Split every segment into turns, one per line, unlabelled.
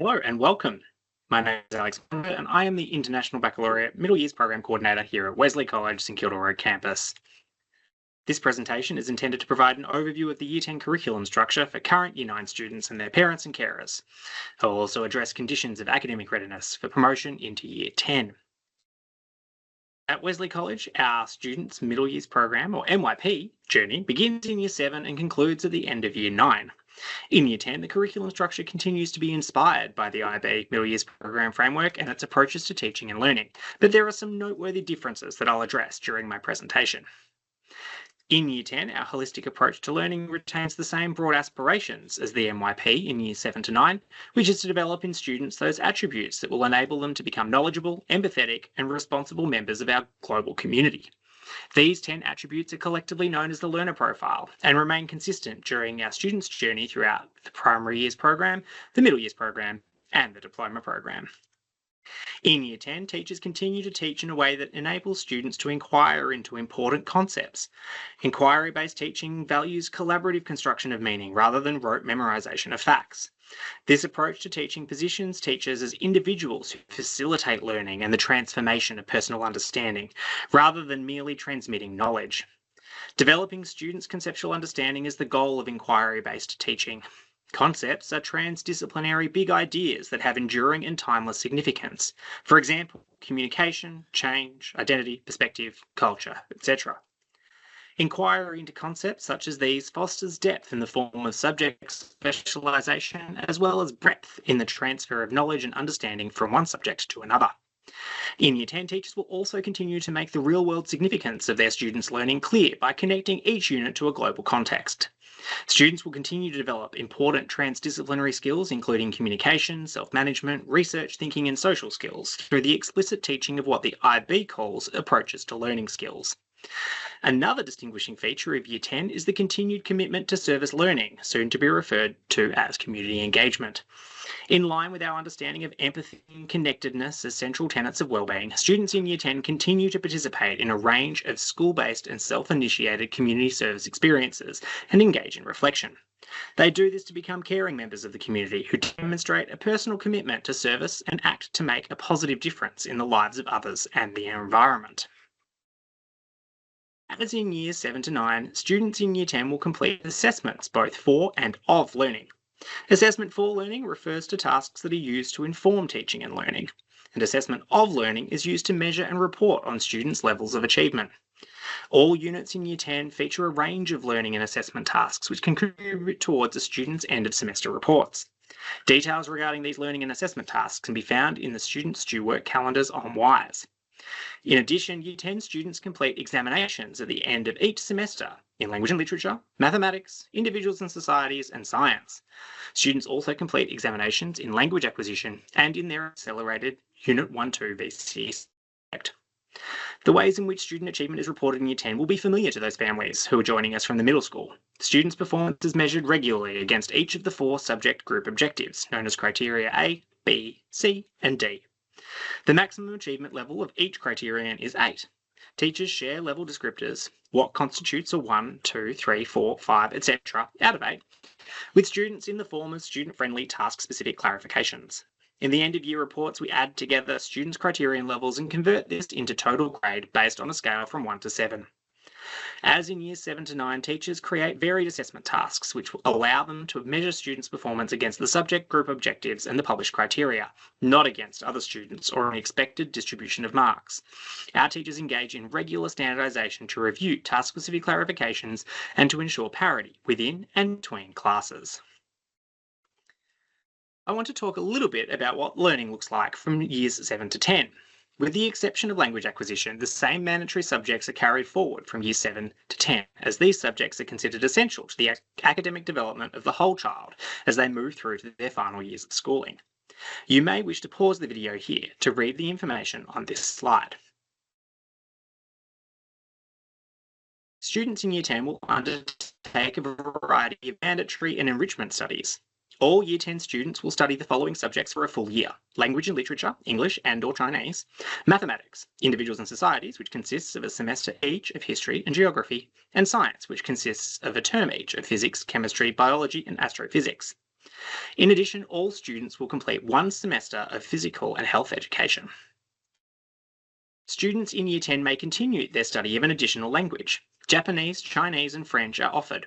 Hello and welcome. My name is Alex Bonda and I am the International Baccalaureate Middle Years Program Coordinator here at Wesley College, St Kilda Road campus. This presentation is intended to provide an overview of the Year 10 curriculum structure for current Year 9 students and their parents and carers. I will also address conditions of academic readiness for promotion into Year 10. At Wesley College, our Students' Middle Years Program, or MYP, journey begins in Year 7 and concludes at the end of Year 9. In Year 10, the curriculum structure continues to be inspired by the IB Middle Years Program framework and its approaches to teaching and learning, but there are some noteworthy differences that I'll address during my presentation. In Year 10, our holistic approach to learning retains the same broad aspirations as the MYP in Year 7 to 9, which is to develop in students those attributes that will enable them to become knowledgeable, empathetic, and responsible members of our global community. These 10 attributes are collectively known as the learner profile and remain consistent during our students' journey throughout the primary years program, the middle years program, and the diploma program. In Year 10, teachers continue to teach in a way that enables students to inquire into important concepts. Inquiry-based teaching values collaborative construction of meaning rather than rote memorization of facts. This approach to teaching positions teachers as individuals who facilitate learning and the transformation of personal understanding, rather than merely transmitting knowledge. Developing students' conceptual understanding is the goal of inquiry-based teaching. Concepts are transdisciplinary big ideas that have enduring and timeless significance. For example, communication, change, identity, perspective, culture, etc. Inquiry into concepts such as these fosters depth in the form of subject specialization, as well as breadth in the transfer of knowledge and understanding from one subject to another. In Year 10, teachers will also continue to make the real-world significance of their students' learning clear by connecting each unit to a global context. Students will continue to develop important transdisciplinary skills, including communication, self-management, research thinking, and social skills, through the explicit teaching of what the IB calls approaches to learning skills. Another distinguishing feature of Year 10 is the continued commitment to service learning, soon to be referred to as community engagement. In line with our understanding of empathy and connectedness as central tenets of wellbeing, students in Year 10 continue to participate in a range of school-based and self-initiated community service experiences and engage in reflection. They do this to become caring members of the community who demonstrate a personal commitment to service and act to make a positive difference in the lives of others and the environment. As in Years 7 to 9, students in Year 10 will complete assessments both for and of learning. Assessment for learning refers to tasks that are used to inform teaching and learning, and assessment of learning is used to measure and report on students' levels of achievement. All units in Year 10 feature a range of learning and assessment tasks which contribute towards a student's end of semester reports. Details regarding these learning and assessment tasks can be found in the students' due work calendars on WISE. In addition, Year 10 students complete examinations at the end of each semester in language and literature, mathematics, individuals and societies, and science. Students also complete examinations in language acquisition and in their accelerated Unit 1-2 VCE subject. The ways in which student achievement is reported in Year 10 will be familiar to those families who are joining us from the middle school. Students' performance is measured regularly against each of the 4 subject group objectives, known as criteria A, B, C, and D. The maximum achievement level of each criterion is 8. Teachers share level descriptors, what constitutes a 1, 2, 3, 4, 5, etc. out of 8, with students in the form of student-friendly task-specific clarifications. In the end-of-year reports, we add together students' criterion levels and convert this into total grade based on a scale from 1 to 7. As in Years 7 to 9, teachers create varied assessment tasks which will allow them to measure students' performance against the subject group objectives and the published criteria, not against other students or an expected distribution of marks. Our teachers engage in regular standardization to review task-specific clarifications and to ensure parity within and between classes. I want to talk a little bit about what learning looks like from Years 7 to 10. With the exception of language acquisition, the same mandatory subjects are carried forward from Year 7 to 10, as these subjects are considered essential to the academic development of the whole child as they move through to their final years of schooling. You may wish to pause the video here to read the information on this slide. Students in Year 10 will undertake a variety of mandatory and enrichment studies. All Year 10 students will study the following subjects for a full year: language and literature, English and/or Chinese, mathematics, individuals and societies, which consists of a semester each of history and geography, and science, which consists of a term each of physics, chemistry, biology, and astrophysics. In addition, all students will complete 1 semester of physical and health education. Students in Year 10 may continue their study of an additional language. Japanese, Chinese, and French are offered.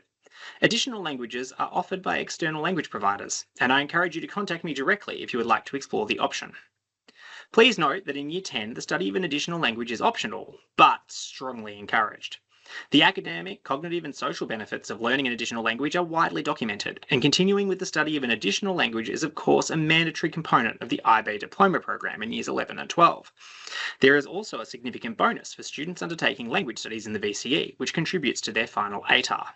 Additional languages are offered by external language providers, and I encourage you to contact me directly if you would like to explore the option. Please note that in Year 10, the study of an additional language is optional, but strongly encouraged. The academic, cognitive, and social benefits of learning an additional language are widely documented, and continuing with the study of an additional language is of course a mandatory component of the IB Diploma program in Years 11 and 12. There is also a significant bonus for students undertaking language studies in the VCE, which contributes to their final ATAR.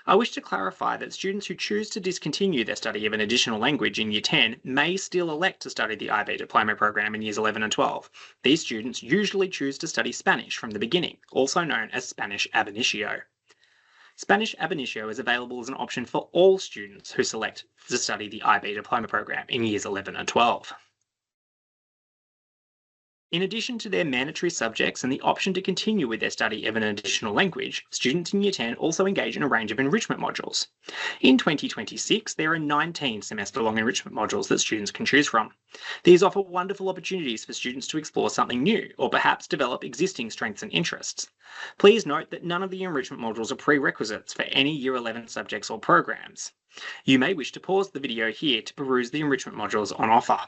I wish to clarify that students who choose to discontinue their study of an additional language in Year 10 may still elect to study the IB Diploma program in Years 11 and 12. These students usually choose to study Spanish from the beginning, also known as Spanish ab initio. Spanish ab initio is available as an option for all students who select to study the IB Diploma program in Years 11 and 12. In addition to their mandatory subjects and the option to continue with their study of an additional language, students in Year 10 also engage in a range of enrichment modules. In 2026, there are 19 semester-long enrichment modules that students can choose from. These offer wonderful opportunities for students to explore something new, or perhaps develop existing strengths and interests. Please note that none of the enrichment modules are prerequisites for any Year 11 subjects or programs. You may wish to pause the video here to peruse the enrichment modules on offer.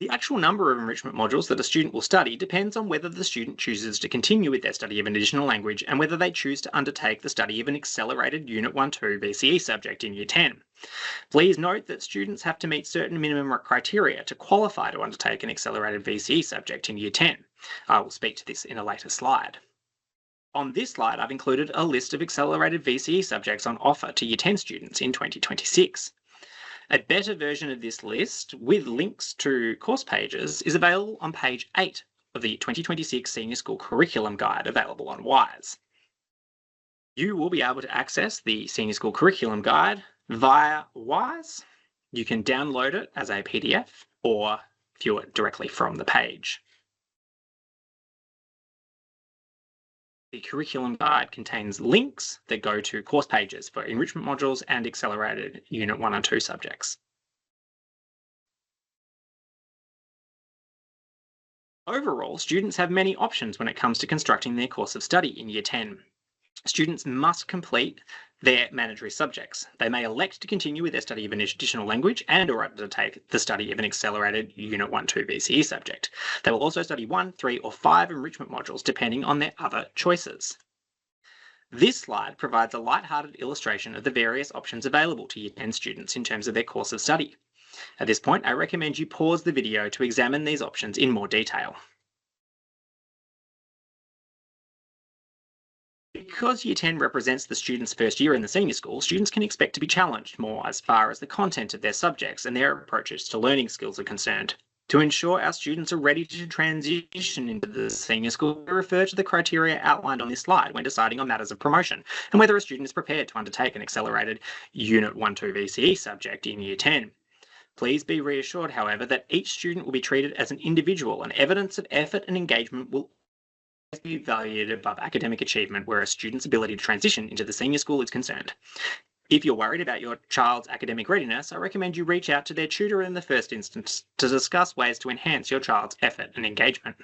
The actual number of enrichment modules that a student will study depends on whether the student chooses to continue with their study of an additional language and whether they choose to undertake the study of an accelerated Unit 1-2 VCE subject in Year 10. Please note that students have to meet certain minimum criteria to qualify to undertake an accelerated VCE subject in Year 10. I will speak to this in a later slide. On this slide, I've included a list of accelerated VCE subjects on offer to Year 10 students in 2026. A better version of this list, with links to course pages, is available on page 8 of the 2026 Senior School Curriculum Guide available on WISE. You will be able to access the Senior School Curriculum Guide via WISE. You can download it as a PDF or view it directly from the page. The curriculum guide contains links that go to course pages for enrichment modules and accelerated Unit 1 and 2 subjects. Overall, students have many options when it comes to constructing their course of study in Year 10. Students must complete their mandatory subjects. They may elect to continue with their study of an additional language and or undertake the study of an accelerated Unit 1-2 VCE subject. They will also study 1, 3, or 5 enrichment modules depending on their other choices. This slide provides a light-hearted illustration of the various options available to Year 10 students in terms of their course of study. At this point, I recommend you pause the video to examine these options in more detail. Because Year 10 represents the student's first year in the senior school, students can expect to be challenged more as far as the content of their subjects and their approaches to learning skills are concerned. To ensure our students are ready to transition into the senior school, we refer to the criteria outlined on this slide when deciding on matters of promotion and whether a student is prepared to undertake an accelerated Unit 1-2 VCE subject in Year 10. Please be reassured, however, that each student will be treated as an individual and evidence of effort and engagement will be valued above academic achievement where a student's ability to transition into the senior school is concerned. If you're worried about your child's academic readiness, I recommend you reach out to their tutor in the first instance to discuss ways to enhance your child's effort and engagement.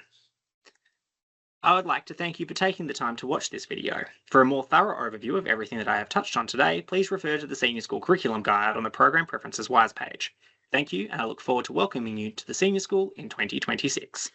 I would like to thank you for taking the time to watch this video. For a more thorough overview of everything that I have touched on today, please refer to the Senior School Curriculum Guide on the Program Preferences WISE page. Thank you, and I look forward to welcoming you to the Senior School in 2026.